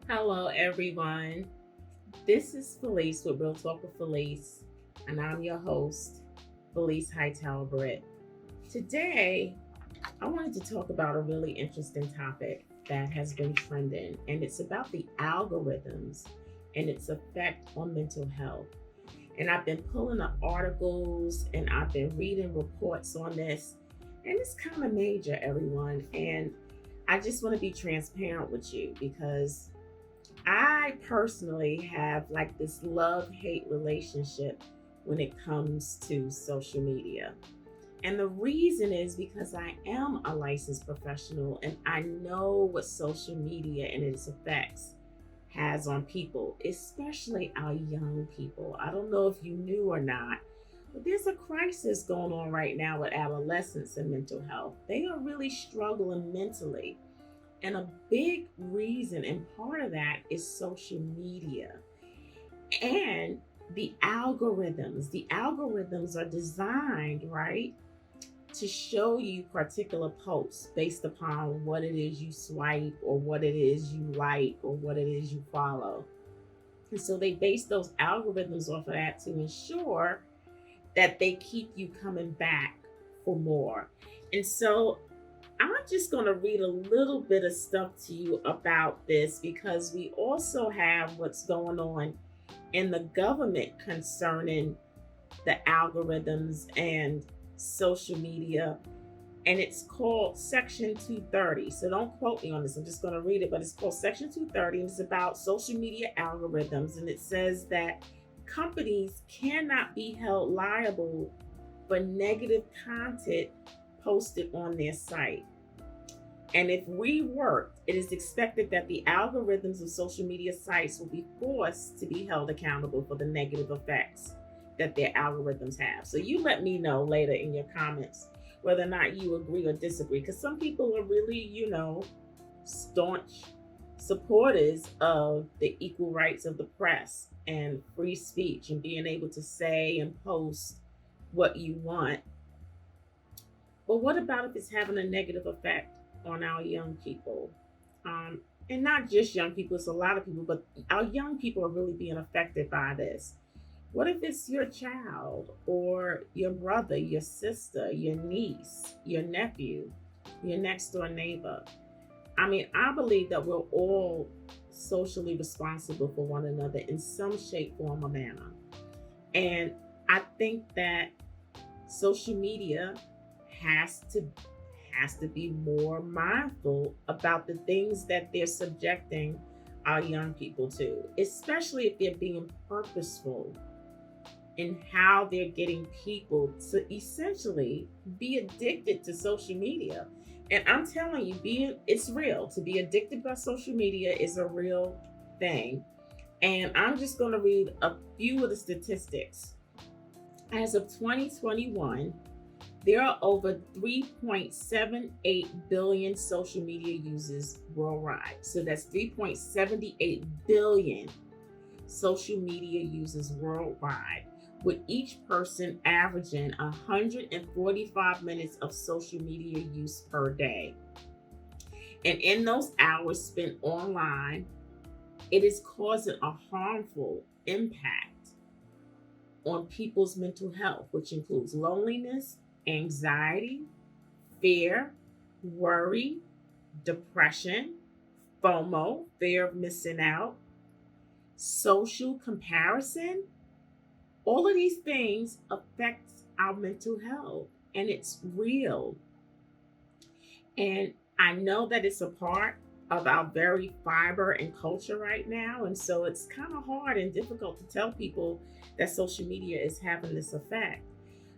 Hello, everyone. This is Felice with Real Talk with Felice, and I'm your host, Felice Hightower-Britt. Today, I wanted to talk about a really interesting topic that has been trending, and it's about the algorithms and its effect on mental health. And I've been pulling up articles and I've been reading reports on this, and it's kind of major, everyone. And I just want to be transparent with you because I personally have like this love hate relationship when it comes to social media. And the reason is because I am a licensed professional and I know what social media and its effects has on people, especially our young people. I don't know if you knew or not, but there's a crisis going on right now with adolescents and mental health. They are really struggling mentally. And a big reason and part of that is social media and the algorithms. The algorithms are designed, right, to show you particular posts based upon what it is you swipe or what it is you like or what it is you follow. And so they base those algorithms off of that to ensure that they keep you coming back for more. And so I'm just going to read a little bit of stuff to you about this because we also have what's going on in the government concerning the algorithms and social media. And it's called Section 230. So don't quote me on this. I'm just going to read it. But it's called Section 230. And it's about social media algorithms. And it says that companies cannot be held liable for negative content posted on their site. And if reworked, it is expected that the algorithms of social media sites will be forced to be held accountable for the negative effects that their algorithms have. So you let me know later in your comments whether or not you agree or disagree, because some people are really, staunch supporters of the equal rights of the press and free speech and being able to say and post what you want. But what about if it's having a negative effect on our young people? And not just young people, it's a lot of people, but our young people are really being affected by this. What if it's your child or your brother, your sister, your niece, your nephew, your next door neighbor? I mean, I believe that we're all socially responsible for one another in some shape, form, or manner. And I think that social media has to be more mindful about the things that they're subjecting our young people to, especially if they're being purposeful in how they're getting people to essentially be addicted to social media. And I'm telling you, it's real. To be addicted by social media is a real thing. And I'm just going to read a few of the statistics. As of 2021, there are over 3.78 billion social media users worldwide. So that's 3.78 billion social media users worldwide, with each person averaging 145 minutes of social media use per day. And in those hours spent online, it is causing a harmful impact on people's mental health, which includes loneliness, anxiety, fear, worry, depression, FOMO, fear of missing out, social comparison. All of these things affect our mental health, and it's real. And I know that it's a part of our very fiber and culture right now. And so it's kind of hard and difficult to tell people that social media is having this effect.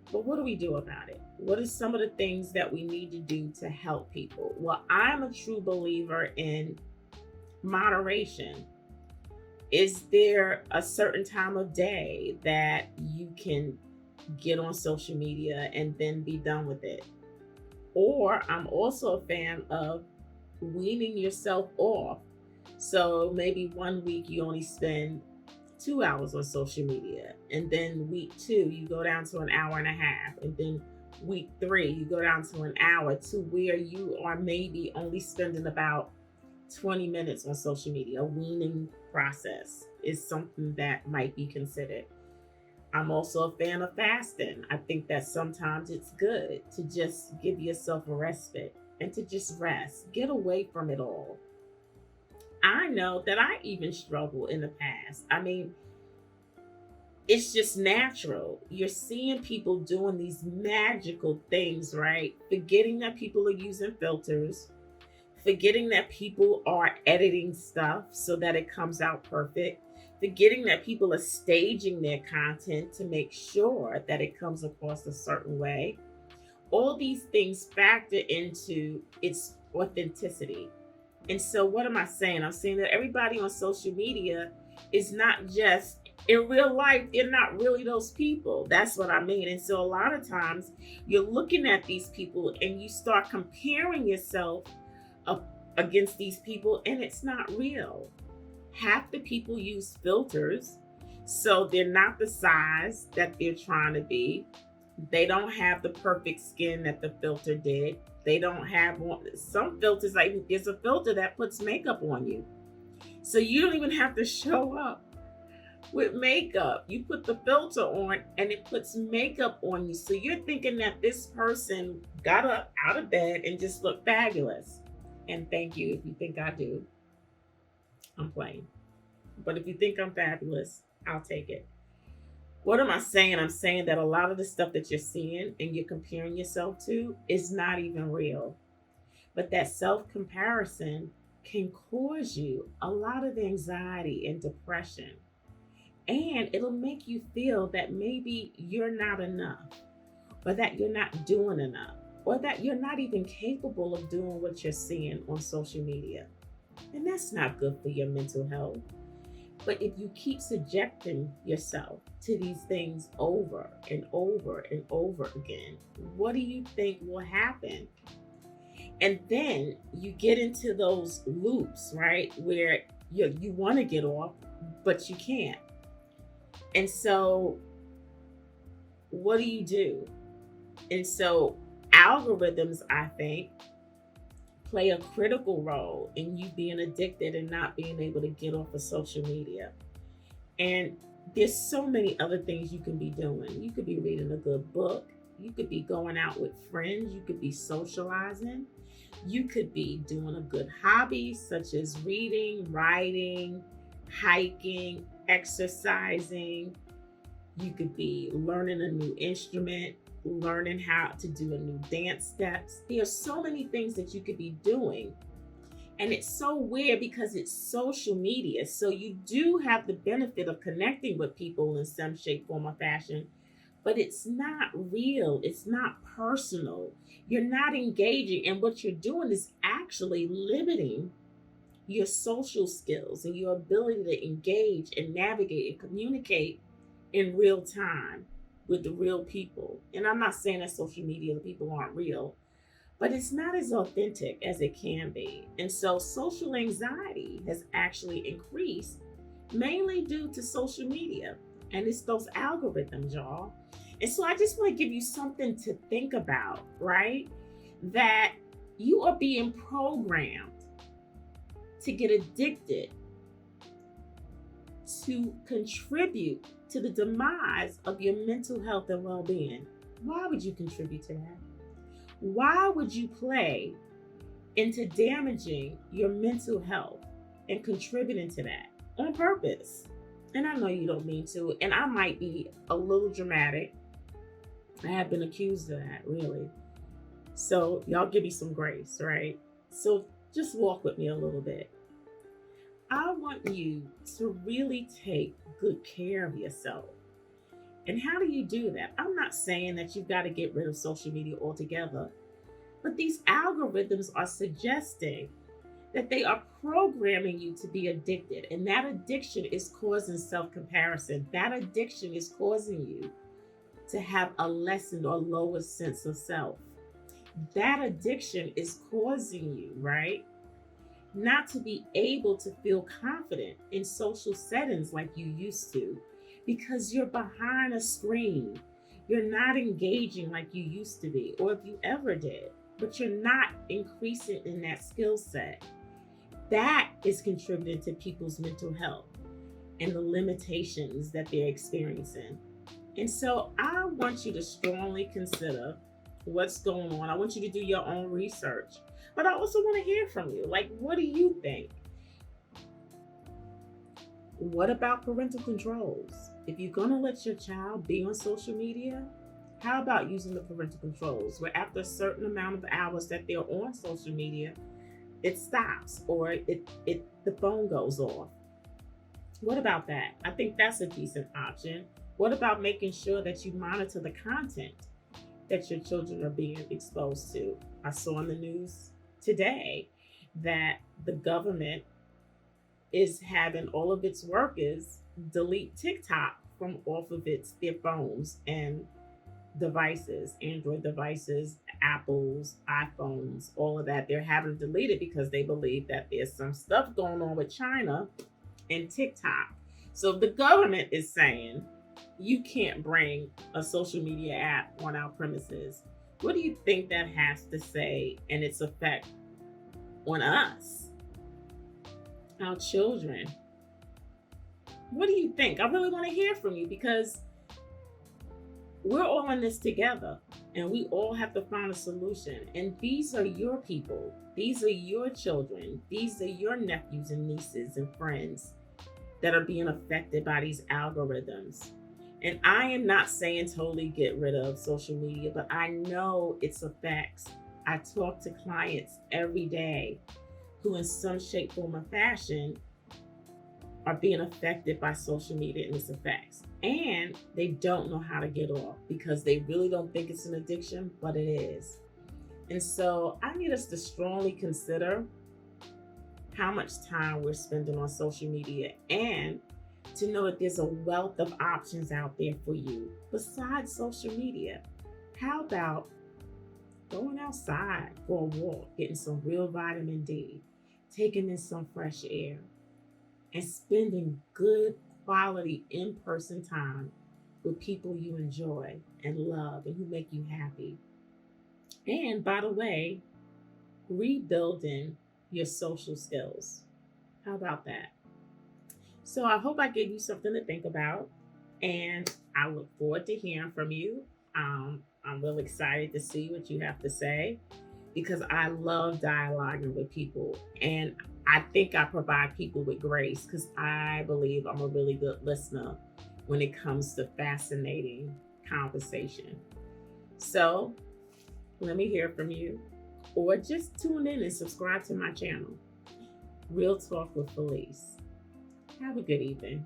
But what do we do about it? What are some of the things that we need to do to help people? Well, I'm a true believer in moderation. Is there a certain time of day that you can get on social media and then be done with it? Or I'm also a fan of weaning yourself off. So maybe one week you only spend 2 hours on social media, and then week two you go down to an hour and a half, and then week 3 you go down to an hour, to where you are maybe only spending about 20 minutes on social media. A weaning process is something that might be considered. I'm also a fan of fasting. I think that sometimes it's good to just give yourself a respite and to just rest, get away from it all. I know that I even struggled in the past. I mean, it's just natural. You're seeing people doing these magical things, right? Forgetting that people are using filters, forgetting that people are editing stuff so that it comes out perfect, forgetting that people are staging their content to make sure that it comes across a certain way. All these things factor into its authenticity. And so, what am I saying? I'm saying that everybody on social media is not just in real life, they're not really those people. That's what I mean. And so, a lot of times, you're looking at these people and you start comparing yourself against these people, and it's not real. Half the people use filters, so they're not the size that they're trying to be. They don't have the perfect skin that the filter did. They don't have some filters, like there's a filter that puts makeup on you. So you don't even have to show up with makeup. You put the filter on and it puts makeup on you. So you're thinking that this person got up out of bed and just looked fabulous. And thank you if you think I do. I'm playing. But if you think I'm fabulous, I'll take it. What am I saying? I'm saying that a lot of the stuff that you're seeing and you're comparing yourself to is not even real. But that self comparison can cause you a lot of anxiety and depression. And it'll make you feel that maybe you're not enough, or that you're not doing enough, or that you're not even capable of doing what you're seeing on social media. And that's not good for your mental health. But if you keep subjecting yourself to these things over and over and over again, what do you think will happen? And then you get into those loops, right? Where you want to get off, but you can't. And so, what do? And so, algorithms, I think, play a critical role in you being addicted and not being able to get off of social media. And there's so many other things you can be doing. You could be reading a good book. You could be going out with friends. You could be socializing. You could be doing a good hobby, such as reading, writing, hiking, exercising. You could be learning a new instrument, learning how to do a new dance steps. There are so many things that you could be doing. And it's so weird because it's social media. So you do have the benefit of connecting with people in some shape, form, or fashion, but it's not real. It's not personal. You're not engaging. And what you're doing is actually limiting your social skills and your ability to engage and navigate and communicate in real time with the real people. And I'm not saying that social media, the people aren't real, but it's not as authentic as it can be. And so social anxiety has actually increased mainly due to social media. And it's those algorithms, y'all. And so I just want to give you something to think about, right? That you are being programmed to get addicted, to contribute to the demise of your mental health and well-being. Why would you contribute to that? Why would you play into damaging your mental health and contributing to that on purpose? And I know you don't mean to, and I might be a little dramatic. I have been accused of that, really. So y'all give me some grace, right? So just walk with me a little bit. I want you to really take good care of yourself. And how do you do that? I'm not saying that you've got to get rid of social media altogether, but these algorithms are suggesting that they are programming you to be addicted. And that addiction is causing self-comparison. That addiction is causing you to have a lessened or lower sense of self. That addiction is causing you, right, not to be able to feel confident in social settings like you used to because you're behind a screen. You're not engaging like you used to be, or if you ever did, but you're not increasing in that skill set. that is contributing to people's mental health and the limitations that they're experiencing. And so I want you to strongly consider what's going on. I want you to do your own research. But I also want to hear from you. Like, what do you think? What about parental controls? If you're going to let your child be on social media, how about using the parental controls where after a certain amount of hours that they're on social media, it stops or the phone goes off? What about that? I think that's a decent option. What about making sure that you monitor the content that your children are being exposed to? I saw in the news today that the government is having all of its workers delete TikTok from off of their phones and devices, Android devices, Apples, iPhones, all of that. They're having to delete it because they believe that there's some stuff going on with China and TikTok. So the government is saying you can't bring a social media app on our premises. What do you think that has to say and its effect on us, our children? What do you think? I really want to hear from you because we're all in this together and we all have to find a solution. And these are your people. These are your children. These are your nephews and nieces and friends that are being affected by these algorithms. And I am not saying totally get rid of social media, but I know its effects. I talk to clients every day who in some shape, form, or fashion are being affected by social media and its effects. And they don't know how to get off because they really don't think it's an addiction, but it is. And so I need us to strongly consider how much time we're spending on social media and to know that there's a wealth of options out there for you besides social media. How about going outside for a walk, getting some real vitamin D, taking in some fresh air, and spending good quality in-person time with people you enjoy and love and who make you happy. And by the way, rebuilding your social skills. How about that? So I hope I gave you something to think about, and I look forward to hearing from you. I'm really excited to see what you have to say because I love dialoguing with people, and I think I provide people with grace because I believe I'm a really good listener when it comes to fascinating conversation. So let me hear from you, or just tune in and subscribe to my channel, Real Talk with Felice. Have a good evening.